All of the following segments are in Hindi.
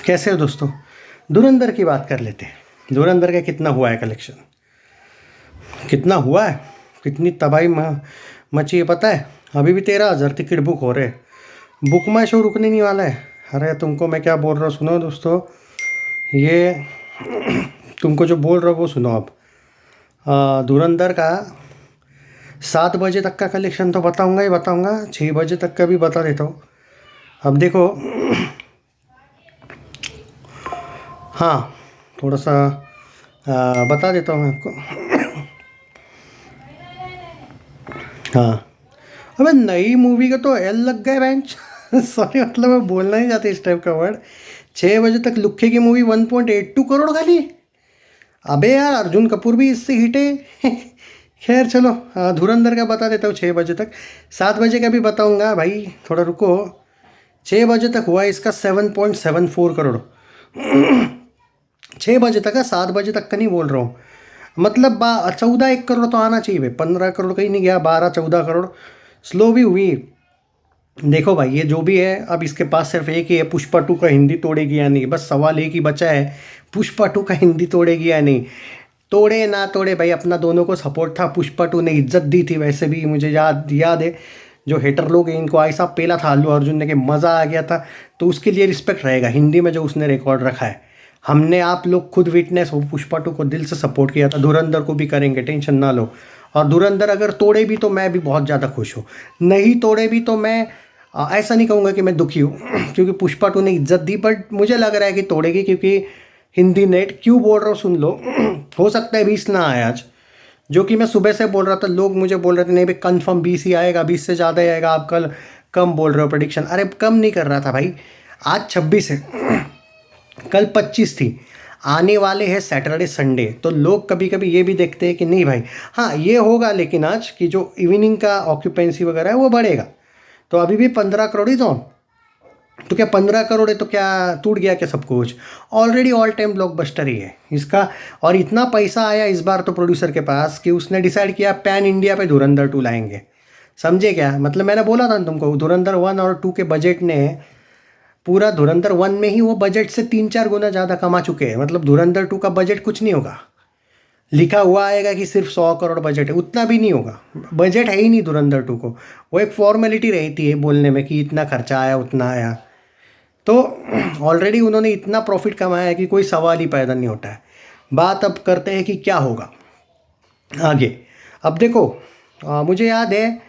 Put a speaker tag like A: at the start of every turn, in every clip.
A: कैसे हो दोस्तों। धुरंधर की बात कर लेते हैं। धुरंधर का कितना हुआ है कलेक्शन, कितना हुआ है, कितनी तबाही मची है पता है। अभी भी 13,000 टिकट बुक हो रहे हैं। बुक माई शो रुकने नहीं वाला है। अरे तुमको मैं क्या बोल रहा हूँ सुनो दोस्तों, ये तुमको जो बोल रहा हूँ वो सुनो अब। धुरंधर का 7 बजे तक का कलेक्शन तो बताऊंगा ही बताऊंगा, 6 बजे तक का भी बता देता हूँ। अब देखो, हाँ थोड़ा सा बता देता हूँ मैं आपको। हाँ, अबे नई मूवी का तो एल लग गया बेंच। सॉरी, मतलब मैं बोलना नहीं चाहती इस टाइप का वर्ड। 6 बजे तक लुक्खे की मूवी 1.82 करोड़ खाली। अबे यार, अर्जुन कपूर भी इससे हिट है। खैर चलो, धुरंधर का बता देता हूँ 6 बजे तक। 7 बजे का भी बताऊँगा भाई, थोड़ा रुको। 6 बजे तक हुआ इसका 7.74 करोड़। 6 बजे तक है, 7 बजे तक का नहीं बोल रहा हूँ। मतलब 14-1 करोड़ तो आना चाहिए भाई। 15 करोड़ कहीं नहीं गया, 12-14 करोड़ स्लो भी हुई। देखो भाई, ये जो भी है, अब इसके पास सिर्फ एक ही है, पुष्पा 2 का हिंदी तोड़ेगी या नहीं। बस सवाल एक ही बचा है, पुष्पा 2 का हिंदी तोड़ेगी या नहीं। तोड़े ना तोड़े भाई, अपना दोनों को सपोर्ट था। पुष्पा 2 ने इज्जत दी थी। वैसे भी मुझे याद याद है, जो हेटर लोग हैं इनको ऐसा पेला था अल्लू अर्जुन ने कि मज़ा आ गया था। तो उसके लिए रिस्पेक्ट रहेगा हिंदी में जो उसने रिकॉर्ड रखा है। हमने आप लोग खुद विटनेस हो, पुष्पा 2 को दिल से सपोर्ट किया था। धुरंधर को भी करेंगे, टेंशन ना लो। और धुरंधर अगर तोड़े भी तो मैं भी बहुत ज़्यादा खुश हूँ, नहीं तोड़े भी तो मैं ऐसा नहीं कहूँगा कि मैं दुखी हूँ। क्योंकि पुष्पा 2 ने इज्जत दी, बट मुझे लग रहा है कि तोड़ेगी। क्योंकि हिंदी नेट क्यों बोल रहा हूँ सुन लो। हो सकता है 20 ना आए आज, जो कि मैं सुबह से बोल रहा था। लोग मुझे बोल रहे थे नहीं भाई कन्फर्म 20 ही आएगा, 20 से ज़्यादा ही आएगा। आप कल कम बोल रहे हो प्रेडिक्शन। अरे कम नहीं कर रहा था भाई, आज 26 है, कल 25 थी। आने वाले हैं सैटरडे संडे, तो लोग कभी कभी ये भी देखते हैं कि नहीं भाई, हाँ ये होगा, लेकिन आज की जो इवनिंग का ऑक्यूपेंसी वगैरह है वो बढ़ेगा। तो अभी भी 15 करोड़ ही जोन। तो क्या 15 करोड़ है तो क्या टूट गया क्या सब कुछ? ऑलरेडी ऑल टाइम ब्लॉकबस्टर ही है इसका। और इतना पैसा आया इस बार तो प्रोड्यूसर के पास कि उसने डिसाइड किया पैन इंडिया पे धुरंधर 2 लाएंगे। समझे क्या मतलब? मैंने बोला था ना तुमको, धुरंधर 1 और 2 के बजट ने पूरा धुरंधर 1 में ही वो बजट से 3-4 गुना ज़्यादा कमा चुके हैं। मतलब धुरंधर 2 का बजट कुछ नहीं होगा। लिखा हुआ आएगा कि सिर्फ 100 करोड़ बजट है, उतना भी नहीं होगा। बजट है ही नहीं धुरंधर 2 को। वो एक फॉर्मेलिटी रहती है बोलने में कि इतना खर्चा आया उतना आया। तो ऑलरेडी उन्होंने इतना प्रॉफिट कमाया है कि कोई सवाल ही पैदा नहीं होता है। बात अब करते हैं कि क्या होगा आगे। अब देखो, मुझे याद है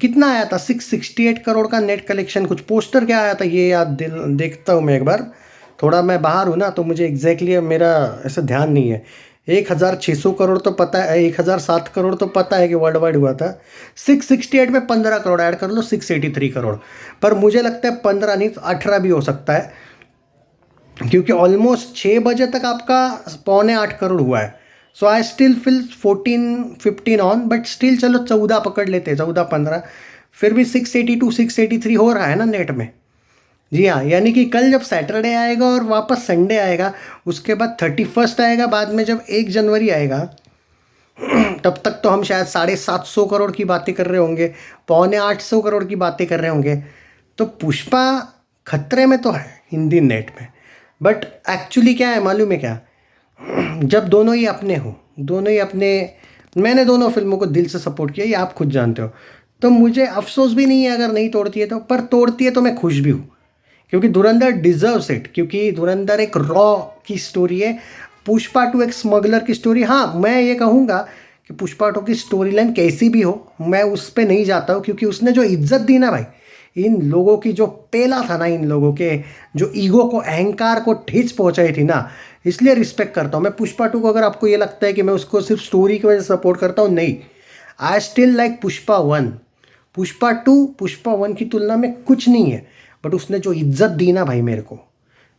A: कितना आया था, 668 करोड़ का नेट कलेक्शन। कुछ पोस्टर क्या आया था ये याद देखता हूँ मैं एक बार। थोड़ा मैं बाहर हूँ ना, तो मुझे एग्जैक्टली मेरा ऐसा ध्यान नहीं है। 1,600 करोड़ तो पता है, 1,007 करोड़ तो पता है कि वर्ल्ड वाइड हुआ था। 668 में 15 करोड़ ऐड कर लो, 683 करोड़। पर मुझे लगता है 15 नहीं 18 भी हो सकता है, क्योंकि ऑलमोस्ट 6 बजे तक आपका 7.25 करोड़ हुआ है। So I still feel 14-15 on, but still चलो 14 पकड़ लेते हैं, 14-15। फिर भी 682 683 हो रहा है ना नेट में। जी हाँ, यानी कि कल जब सैटरडे आएगा और वापस संडे आएगा, उसके बाद 31 आएगा, बाद में जब 1 जनवरी आएगा, तब तक तो हम शायद 750 करोड़ की बातें कर रहे होंगे, 750 करोड़ की बातें कर रहे होंगे। तो पुष्पा खतरे में तो है हिंदी नेट में। बट एक्चुअली क्या है मालूम है क्या, जब दोनों ही अपने हो, दोनों ही अपने, मैंने दोनों फिल्मों को दिल से सपोर्ट किया, ये आप खुद जानते हो। तो मुझे अफसोस भी नहीं है अगर नहीं तोड़ती है तो, पर तोड़ती है तो मैं खुश भी हूँ। क्योंकि धुरंधर डिजर्व्स इट, क्योंकि धुरंधर एक रॉ की स्टोरी है। पुष्पा 2 एक स्मगलर की स्टोरी। हाँ, मैं ये कहूँगा कि पुष्पा 2 की स्टोरी लाइन कैसी भी हो, मैं उस पर नहीं जाता हूँ। क्योंकि उसने जो इज्जत दी ना भाई, इन लोगों की जो पेला था ना, इन लोगों के जो ईगो को, अहंकार को ठेस पहुँचाई थी ना, इसलिए रिस्पेक्ट करता हूँ मैं पुष्पा 2 को। अगर आपको ये लगता है कि मैं उसको सिर्फ स्टोरी की वजह से सपोर्ट करता हूँ, नहीं, I still like Pushpa 1। Pushpa 2 Pushpa 1 की तुलना में कुछ नहीं है। बट उसने जो इज्जत दी ना भाई मेरे को,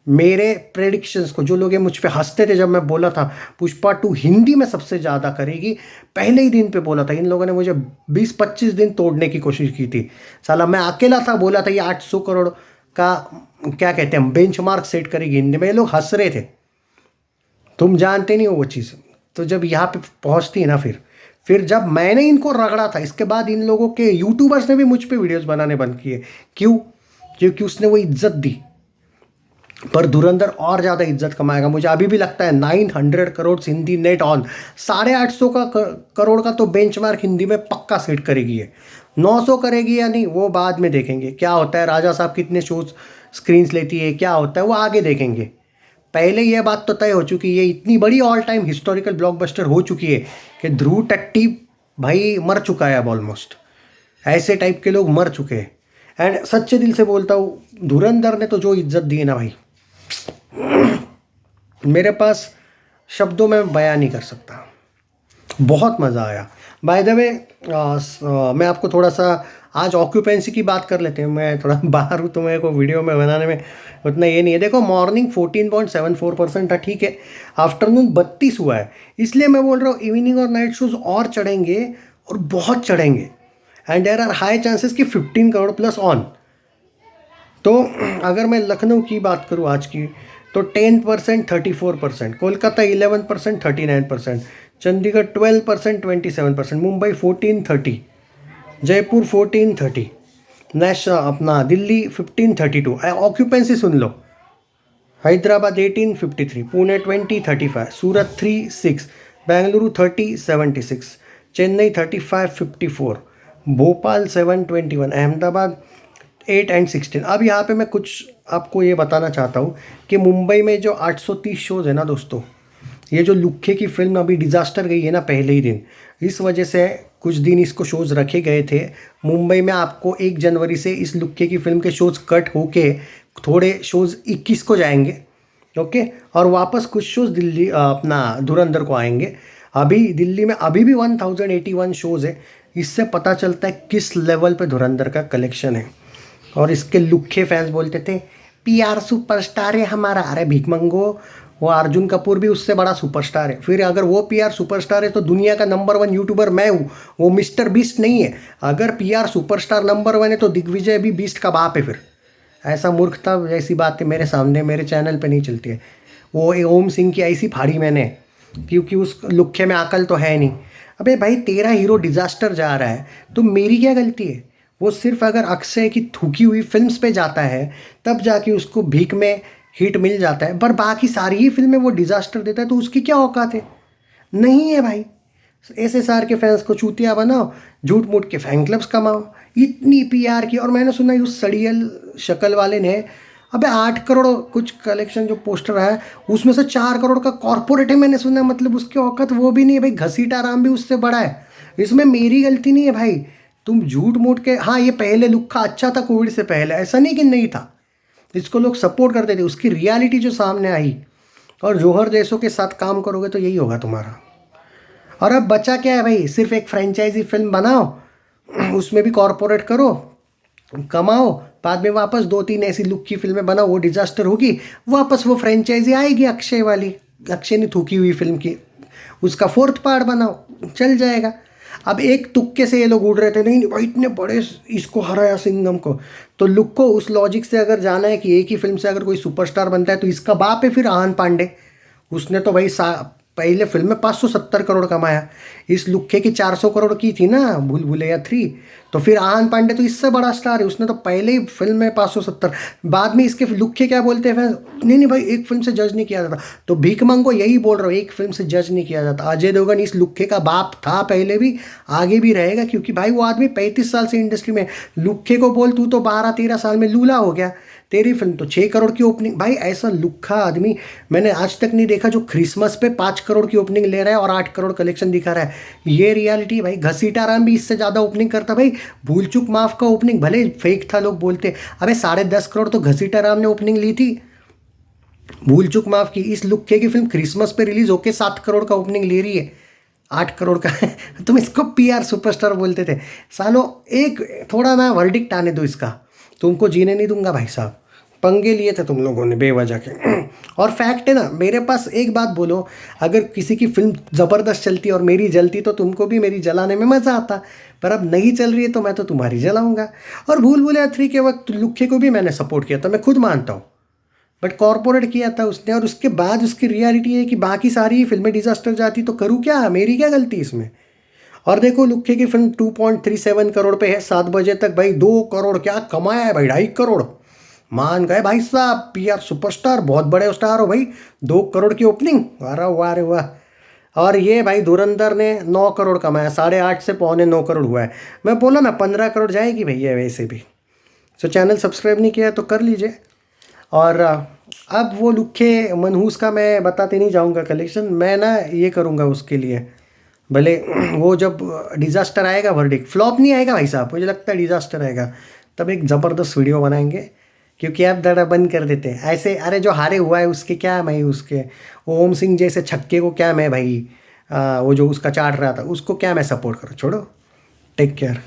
A: मेरे प्रेडिक्शंस को, जो लोग मुझ पे हंसते थे जब मैं बोला था पुष्पा 2 हिंदी में सबसे ज़्यादा करेगी, पहले ही दिन पे बोला था। इन लोगों ने मुझे 20-25 दिन तोड़ने की कोशिश की थी। साला मैं अकेला था, बोला था ये 800 करोड़ का क्या कहते हैं बेंचमार्क सेट करेगी हिंदी में। ये लोग हंस रहे थे, तुम जानते नहीं हो वो चीज़। तो जब यहाँ पे पहुँचती है ना, फिर जब मैंने इनको रगड़ा था, इसके बाद इन लोगों के यूट्यूबर्स ने भी मुझ पे वीडियोस बनाने बंद किए। क्यों? क्योंकि उसने वो इज्जत दी। पर धुरंधर और ज़्यादा इज्जत कमाएगा। मुझे अभी भी लगता है 900 करोड़ हिंदी नेट ऑन, 850 का करोड़ का तो बेंचमार्क हिंदी में पक्का सेट करेगी ये। 900 करेगी या नहीं वो बाद में देखेंगे, क्या होता है राजा साहब कितने शोज स्क्रीन्स लेती है, क्या होता है वो आगे देखेंगे। पहले यह बात तो तय हो चुकी है, ये इतनी बड़ी ऑल टाइम हिस्टोरिकल ब्लॉकबस्टर हो चुकी है कि ध्रुव टट्टी भाई मर चुका है अब ऑलमोस्ट। ऐसे टाइप के लोग मर चुके हैं। एंड सच्चे दिल से बोलता हूँ, धुरंधर ने तो जो इज्जत दी है ना भाई, मेरे पास शब्दों में बयान नहीं कर सकता। बहुत मज़ा आया। बाय द वे मैं आपको थोड़ा सा आज ऑक्यूपेंसी की बात कर लेते हैं। मैं थोड़ा बाहर हूँ तो मेरे को वीडियो में बनाने में उतना ये नहीं है। देखो मॉर्निंग 14.74% था, ठीक है। आफ्टरनून 32 हुआ है, इसलिए मैं बोल रहा हूँ इवनिंग और नाइट शोज और चढ़ेंगे और बहुत चढ़ेंगे। And there are high chances कि 15 करोड़ प्लस ऑन। तो अगर मैं लखनऊ की बात करूँ आज की, तो 10% 34%, कोलकाता 11% 39%, चंडीगढ़ 12% 27%, मुंबई 1430, जयपुर 1430, अपना Delhi 1532। Occupancy soon low, Hyderabad 1853, Pune 2035, Surat 36, Bengaluru 3076, Chennai 3554, Bhopal 721, Ahmedabad 8 and 16। अब यहाँ पे मैं कुछ आपको ये बताना चाहता हूँ कि मुंबई में जो 830 शोज़ है ना दोस्तों, ये जो लुक्खे की फिल्म अभी डिज़ास्टर गई है ना पहले ही दिन, इस वजह से कुछ दिन इसको शोज़ रखे गए थे मुंबई में। आपको 1 जनवरी से इस लुक्खे की फिल्म के शोज़ कट होके थोड़े शोज़ 21 को जाएंगे, ओके। और वापस कुछ शोज़ दिल्ली अपना धुरंधर को आएंगे। अभी दिल्ली में अभी भी 1081 शोज़ है। इससे पता चलता है किस लेवल पे धुरंधर का कलेक्शन है। और इसके लुक्खे फैंस बोलते थे पीआर सुपरस्टार है हमारा। अरे भीख मंगो, वो अर्जुन कपूर भी उससे बड़ा सुपरस्टार है। फिर अगर वो पीआर सुपरस्टार है तो दुनिया का नंबर 1 यूट्यूबर मैं हूँ, वो मिस्टर बीस्ट नहीं है। अगर पीआर सुपरस्टार नंबर 1 है तो दिग्विजय भी बीस्ट का बाप है। फिर ऐसा मूर्खता जैसी बातें मेरे सामने मेरे चैनल पे नहीं चलती है। वो ओम सिंह की ऐसी फाड़ी मैंने, क्योंकि उस लुक्खे में अकल तो है नहीं। अबे भाई तेरा हीरो डिजास्टर जा रहा है तो मेरी क्या गलती है? वो सिर्फ अगर अक्षय की थूकी हुई फिल्म्स पे जाता है तब जाके उसको भीख में हिट मिल जाता है, पर बाकी सारी ही फिल्में वो डिजास्टर देता है तो उसकी क्या औकात है? नहीं है भाई। एसएसआर के फैंस को चूतिया बनाओ, झूठ मूठ के फैन क्लब्स कमाओ, इतनी पीआर की। और मैंने सुना उस सड़ियल शक्ल वाले ने अबे 8 करोड़ कुछ कलेक्शन जो पोस्टर है उसमें से 4 करोड़ का कॉर्पोरेट है मैंने सुना। मतलब उसकी औकात वो भी नहीं है भाई। घसीटा राम भी उससे बड़ा है। इसमें मेरी गलती नहीं है भाई। तुम झूठ मूठ के, हाँ ये पहले लुक्खा अच्छा था कोविड से पहले, ऐसा नहीं कि नहीं था। इसको लोग सपोर्ट करते थे। उसकी रियलिटी जो सामने आई, और जौहर जैसों के साथ काम करोगे तो यही होगा तुम्हारा। और अब बचा क्या है भाई? सिर्फ एक फ्रेंचाइजी फिल्म बनाओ, उसमें भी कॉर्पोरेट करो, कमाओ, बाद में वापस 2-3 ऐसी लुक की फिल्में बनाओ, वो डिजास्टर होगी, वापस वो फ्रेंचाइजी आएगी अक्षय वाली, अक्षय ने थूकी हुई फिल्म की, उसका 4th पार्ट बनाओ, चल जाएगा। अब एक तुक्के से ये लोग उड़ रहे थे, नहीं भाई इतने बड़े इसको हराया सिंघम को, तो लुक को उस लॉजिक से अगर जाना है कि एक ही फिल्म से अगर कोई सुपरस्टार बनता है तो इसका बाप है फिर आहान पांडे। उसने तो भाई पहले फिल्म में 570 करोड़ कमाया। इस लुक्के की 400 करोड़ की थी ना भूल भुलैया 3, तो फिर आहान पांडे तो इससे बड़ा स्टार है। उसने तो पहले ही फिल्म में 570, बाद में इसके लुक्के क्या बोलते हैं फैंस, नहीं भाई एक फिल्म से जज नहीं किया जाता। तो भीख मंगो यही बोल रहा हूँ, एक फिल्म से जज नहीं किया जाता। अजय देवगन इस लुक्के का बाप था पहले भी, आगे भी रहेगा, क्योंकि भाई वो आदमी 35 साल से इंडस्ट्री में। लुक्के को बोल तू तो 12-13 साल में लूला हो गया। तेरी फिल्म तो 6 करोड़ की ओपनिंग। भाई ऐसा लुक्खा आदमी मैंने आज तक नहीं देखा जो क्रिसमस पे 5 करोड़ की ओपनिंग ले रहा है और 8 करोड़ कलेक्शन दिखा रहा है। ये रियलिटी भाई। घसीटा राम भी इससे ज़्यादा ओपनिंग करता भाई। भूल चूक माफ का ओपनिंग भले फेक था, लोग बोलते अबे 10.5 करोड़ तो घसीटा राम ने ओपनिंग ली थी। भूल चूक माफ की। इस लुक्के की फिल्म क्रिसमस पे रिलीज होके 7 करोड़ का ओपनिंग ले रही है, 8 करोड़ का। तुम इसको पीआर सुपरस्टार बोलते थे सालो। एक थोड़ा ना वर्डिक्ट आने दो इसका, तुमको जीने नहीं दूंगा भाई साहब। पंगे लिए थे तुम लोगों ने बेवजह के। और फैक्ट है ना, मेरे पास एक बात बोलो, अगर किसी की फिल्म ज़बरदस्त चलती और मेरी जलती तो तुमको भी मेरी जलाने में मज़ा आता, पर अब नहीं चल रही है तो मैं तो तुम्हारी जलाऊंगा। और भूल भुलैया 3 के वक्त लुक्खे को भी मैंने सपोर्ट किया था, मैं खुद मानता हूँ, बट कॉर्पोरेट किया था उसने। और उसके बाद उसकी रियलिटी है कि बाकी सारी फिल्में डिजास्टर जाती तो करूँ क्या, मेरी क्या गलती इसमें। और देखो लुक्खे की फिल्म 2.37 करोड़ पे है 7 बजे तक। भाई 2 करोड़ क्या कमाया है भाई, 2.5 करोड़ मान गए भाई साहब, पीआर सुपरस्टार, बहुत बड़े स्टार हो भाई, 2 करोड़ की ओपनिंग, अरे वाह रे वाह। और ये भाई धुरंधर ने 9 करोड़ कमाया, 8.5 से 9.25 करोड़ हुआ है। मैं बोला ना 15 करोड़ जाएगी भैया वैसे भी। सो चैनल सब्सक्राइब नहीं किया है तो कर लीजिए। और अब वो लुखे मनहूस का मैं बताते नहीं जाऊंगा कलेक्शन, मैं ना ये करूंगा उसके लिए, भले वो जब डिज़ास्टर आएगा, वर्डिक्ट फ्लॉप नहीं आएगा भाई साहब, मुझे लगता है डिज़ास्टर आएगा, तब एक ज़बरदस्त वीडियो बनाएंगे। क्योंकि आप दड़ा बंद कर देते हैं ऐसे, अरे जो हारे हुआ है उसके क्या मैं उसके, ओम सिंह जैसे छक्के को क्या मैं भाई, वो जो उसका चाट रहा था उसको क्या मैं सपोर्ट करूँ, छोड़ो। Take care.